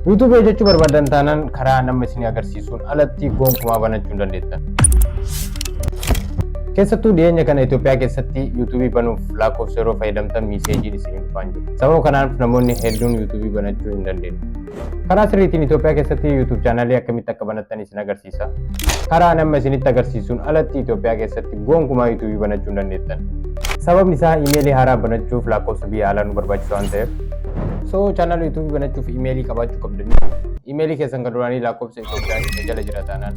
YouTube jechuun barbaadan taanaan karaa nama isin agarsiisuun alatti gonkumaa banachuu hin dandeettan. Keessattuu dhiyeenya kana Itoophiyaa keessatti YouTube banuuf lakkoofsa yeroo fayyadamtan miiseejiin isin dhufaa hin jiru. Sababa kanaaf namoonni hedduun YouTube banachuu hin dandeenye. Karaa sirriitiin Itoophiyaa keessatti YouTube chaanaalii akkamitti akka banattan isin agarsiisa. Karaa nama isinitti agarsiisuun alatti Itoophiyaa keessatti gonkumaa YouTube banachuu hin dandeettan. Sababni isaa iimeelii haaraa banachuuf lakkoofsa biyya alaa nu barbaachisa waan ta'eef. So channel YouTube banachuuf iimeelii qabaachuu qabdanii. Iimeelii keessan kan duraanii lakkoofsa Itoophiyaa isa jala jira taanaan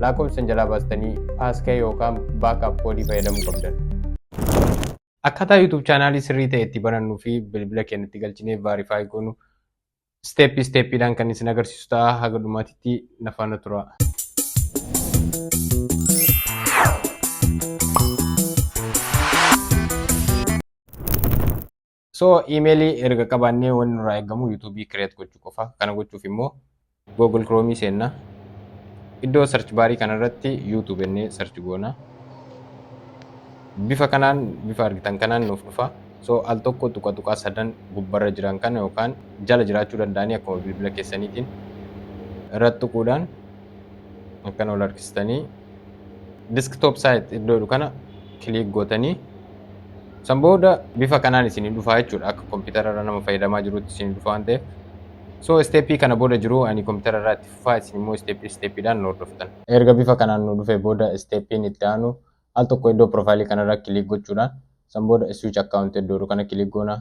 lakkoofsa jalaa baastanii paaskee yookaan baakaap koodii fayyadamuu qabdan. Akkaataa YouTube chaanaalii sirrii ta'e itti banannuu fi bilbila keenyatti galchinee verify goonu steppiidhaan kan isin agarsiisu ta'a. Haga dhumaatitti na faana tura. So iimeelii erga qabaannee wanni nurraa eegamu YouTube create gochuu qofa. Kana gochuuf immoo Google Chrome seenna. Iddoo search barii kanarratti YouTube ennee search goona. Bifa argitan kanaan nuuf dhufa. So al tokko tuqaa sadan gubbarra jiran kana yookaan jala jiraachuu danda'anii akkuma bilbila keessaniitiin irratti tuquudhaan akkana ol harkistanii desktop site iddoo kana click gootanii san booda bifa kanaan isin dhufaa jechuudha. Akka kompiitararra nama fayyadamaa jirutti isin dhufa waan ta'eef. So steppii kana booda jiru ani kompiitararraa itti fufaa isin immoo steppiidhaan nu hordoftan. Erga bifa kanaan nu dhufe booda steppiin itti aanu al tokko iddoo profaayilii kanarra click gochuudhaan san booda switch account iddoo kana click goona.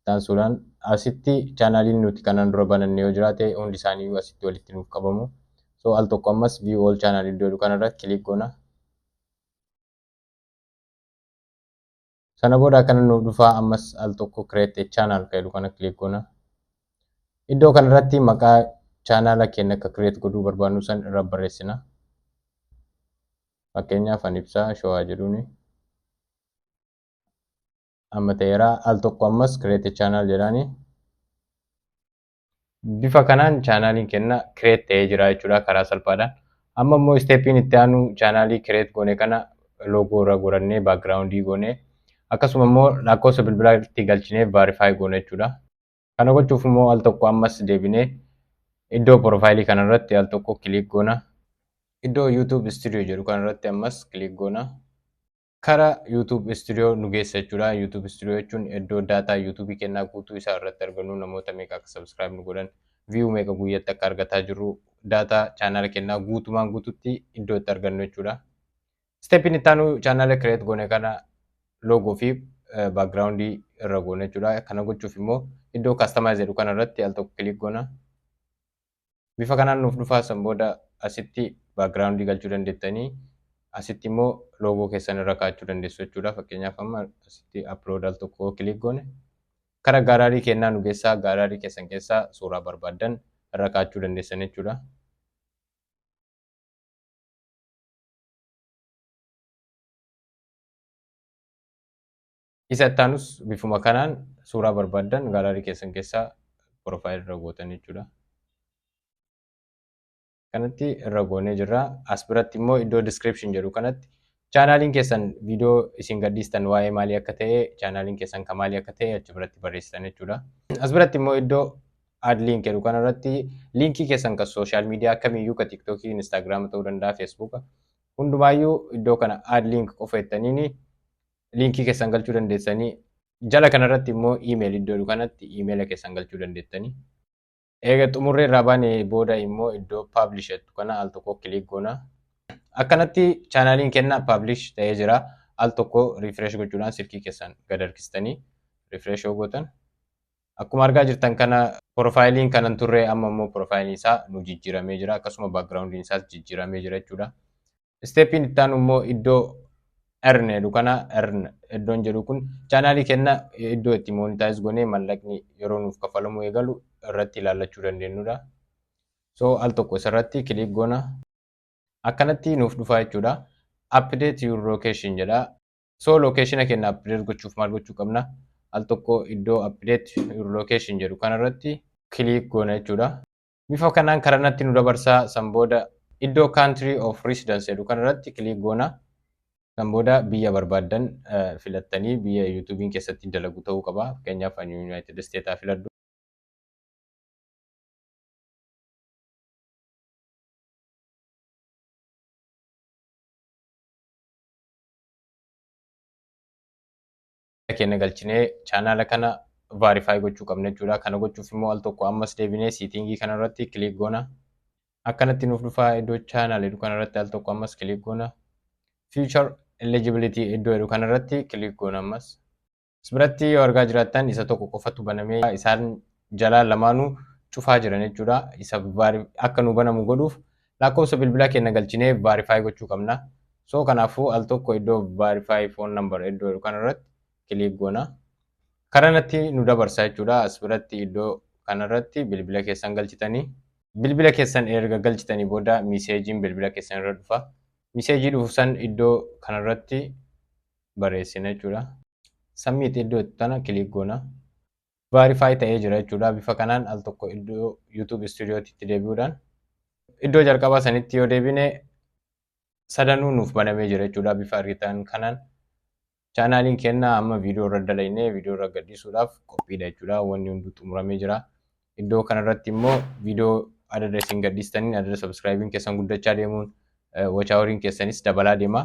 Taansuudhaan asitti chaanaaliin nuti kanaan dura bananne yoo jiraate hundi isaanii asitti walitti nuuf qabamu. So al tokko ammas view all channel iddoo kanarra click goona. Sana booda kana nuuf dhufaa ammas al tokko create a channel jedhu kana click goona. Iddoo kanarratti maqaa chaanala keenya akka create godhuu barbaannu san irra barreessina. Fakkeenyaaf ani ibsaa showaa jedhuuni. Amma ta'eera al tokko ammas create a channel jedhaani. Bifa kanaan chaanaliin keenya create ta'ee jira jechuudha karaa salphaadhaan. Amma immoo steppiin itti aanu chaanalii create goone kana loogoo irra godhannee backgroundii goone akkasuma immoo lakkoofsa bilbilaa itti galchinee verify goone jechuudha. Kana gochuuf immoo al tokko ammas deebinee iddoo profaayilii kanarratti al tokko click goona. Iddoo YouTube Studio jedhu kanarratti ammas click goona. Karaa YouTube Studio nu geessa jechuudha. YouTube Studio jechuun iddoo daataa YouTube kennaa guutuu isaa irratti argannu namoota meeqa akka subscribe nu godhan view meeqa guyyaatti akka argataa jirru daataa chaanala kennaa guutumaan guututti iddoo itti argannu jechuudha. Steppiin itti aanu chaanala create goone kana loogoo fi backgroundii irra goone jechuudha. Kana gochuuf immoo iddoo customize jedhu kanarratti al tokko click goona. Bifa kanaan nuuf dhufaa san booda asitti backgroundii galchuu dandeettanii asitti immoo loogoo keessan irra kaa'achuu dandeessu jechuudha. Fakkeenyaaf amma asitti upload al tokko click goone. Karaa gaalaarii kennaa nu geessaa gaalaarii keessan keessaa suuraa barbaadan irra kaa'achuu dandeessan jechuudha. Isa itti aanus bifuma kanaan suuraa barbaadan gaalaarii keessan keessaa profaayilii irra gootan jechuudha. Kanatti irra goonee jirra. As biratti immoo iddoo description jedhu kanatti chaanaaliin keessan viidiyoo isin gadhiistan waa'ee maalii akka ta'e chaanaaliin keessan kan maalii akka ta'e achi biratti barreessitan jechuudha. As biratti immoo iddoo add link jedhu kanarratti liinkii keessan kan sooshaal miidiyaa kamiyyuu kan tiiktookii, instaagiraama ta'uu danda'a, feesbuuka hundumaayyuu iddoo kana add link qofa jettanii liinkii keessan galchuu dandeessanii jala kanarratti immoo iimeeli iddoo kanatti iimeela keessan galchuu dandeessanii. Eega xumurree irraa baanee booda immoo iddoo publish jettu kana al tokko click goona. Akkanatti chaanaaliin keenya publish ta'ee jira. Al tokko refresh gochuudhaan silkii keessan gad harkistanii refresh yoo gootan akkuma argaa jirtan kana profaayiliin kanan turre amma immoo profaayiliin isaa nu jijjiiramee jira. Akkasuma backgroundiin isaas jijjiiramee jira jechuudha. Steppiin itti aanu immoo iddoo earn jedhu kana iddoon jedhu kun chaanaalii keenya iddoo itti monetize goonee mallaqni yeroo nuuf kafalamu eegalu irratti ilaallachuu dandeenyudha. So al tokko isarratti click goona. Akkanatti nuuf dhufaa jechuudha. Update your location jedha. So location keenya update gochuuf maal gochuu qabna? Al tokko iddoo update your location jedhu kanarratti click goona jechuudha. Bifa kanaan karanatti nu dabarsaa san booda iddoo country of residence jedhu kanarratti click goona. San booda biyya barbaadan filattanii biyya YouTubein keessatti dalagu ta'uu qaba. Fakkeenyaaf ani United States filadhu. keenya galchinee chaanaala kana verify gochuu qabna jechuudha. Kana gochuuf immoo al tokko ammas deebinee siitingii kana irratti click goona. Akkanatti nuuf dhufaa iddoo chaanaal jedhu kana irratti al tokko ammas click goona. Future eligibility iddoo jedhu kana irratti click goona ammas. Asirratti yoo argaa jiraattan isa tokko qofatu banamee isaan jalaa lamaanuu cufaa jiran jechuudha. Isa akka nu banamu godhuuf lakkoofsa bilbilaa keenya galchinee verify gochuu qabna. So kanaafuu al tokko iddoo verify phone number iddoo jedhu kana irratti click goona. Karanatti nu dabarsa jechuudha. Asirratti iddoo kanarratti bilbila keessan galchitanii bilbila keessan erga galchitanii booda miseejiin bilbila keessan irra dhufa. Miseejii dhufu san iddoo kanarratti barreessina jechuudha. Submit iddoo tana click goona. Verify ta'ee jira jechuudha. Bifa kanaan al tokko iddoo YouTube Studio'tti deebi'uudhaan iddoo jalqabaa sanitti yoo deebine sadanuu nuuf banamee jira jechuudha. Bifa argitan kanaan chaanaaliin keenya amma viidiyoo irra dalagnee viidiyoo irra gadhiisuudhaaf qophiidha jechuudha. Wanni hunduu xumuramee jira. Iddoo kanarratti immoo viidiyoo adda isin gadhiistaniin adda subscribe keessan guddachaa deemuun watch houriin keessanis dabalaa deema.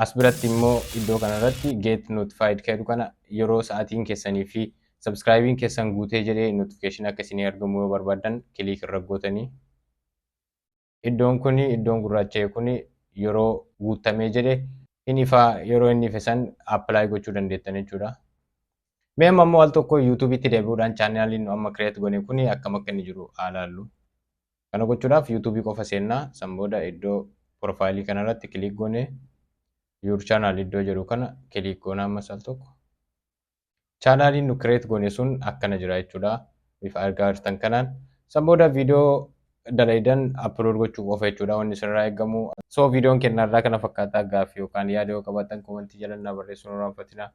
As biratti immoo iddoo kanarratti get notified jedhu kana yeroo sa'aatiin keessanii fi subscribe keessan guutee jedhee notification akka isinii argamu yoo barbaadan click irra gootanii iddoon gurraacha kun yeroo guutamee jedhe inni yeroo inni ife san apply gochuu dandeettan jechuudha. Mee ammoo al tokko YouTube'tti deebi'uudhaan chaanaaliin amma create goone kun akkam akka inni jiru ilaallu. Kana gochuudhaaf YouTube qofa seennaa san booda iddoo profaayilii kanarratti click goone your channel iddoo jedhu kana click goona ammas al tokko. Chaanaaliin nu create goone sun akkana jira jechuudha. Bifa argaa jirtan kanaan san booda viidiyoo dalaydan upload gochuu qofa jechuudha wanni isinirraa eegamu. So viidiyoon kennarraa kana fakkaataa gaaffii yookaan yaada yoo qabaattan komentii jalannaa barreessuun irraanfatina.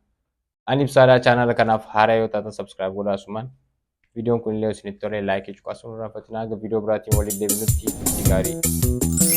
Ani ibsaadhaa chaanaala kanaaf haaraa yoo taatan subscribe godhaa asumaan. Viidiyoon kun illee isinitti tolee laayikii cuqaasuun irraanfatina. Aga viidiyoo biraatiin waliin deebinutti gaarii.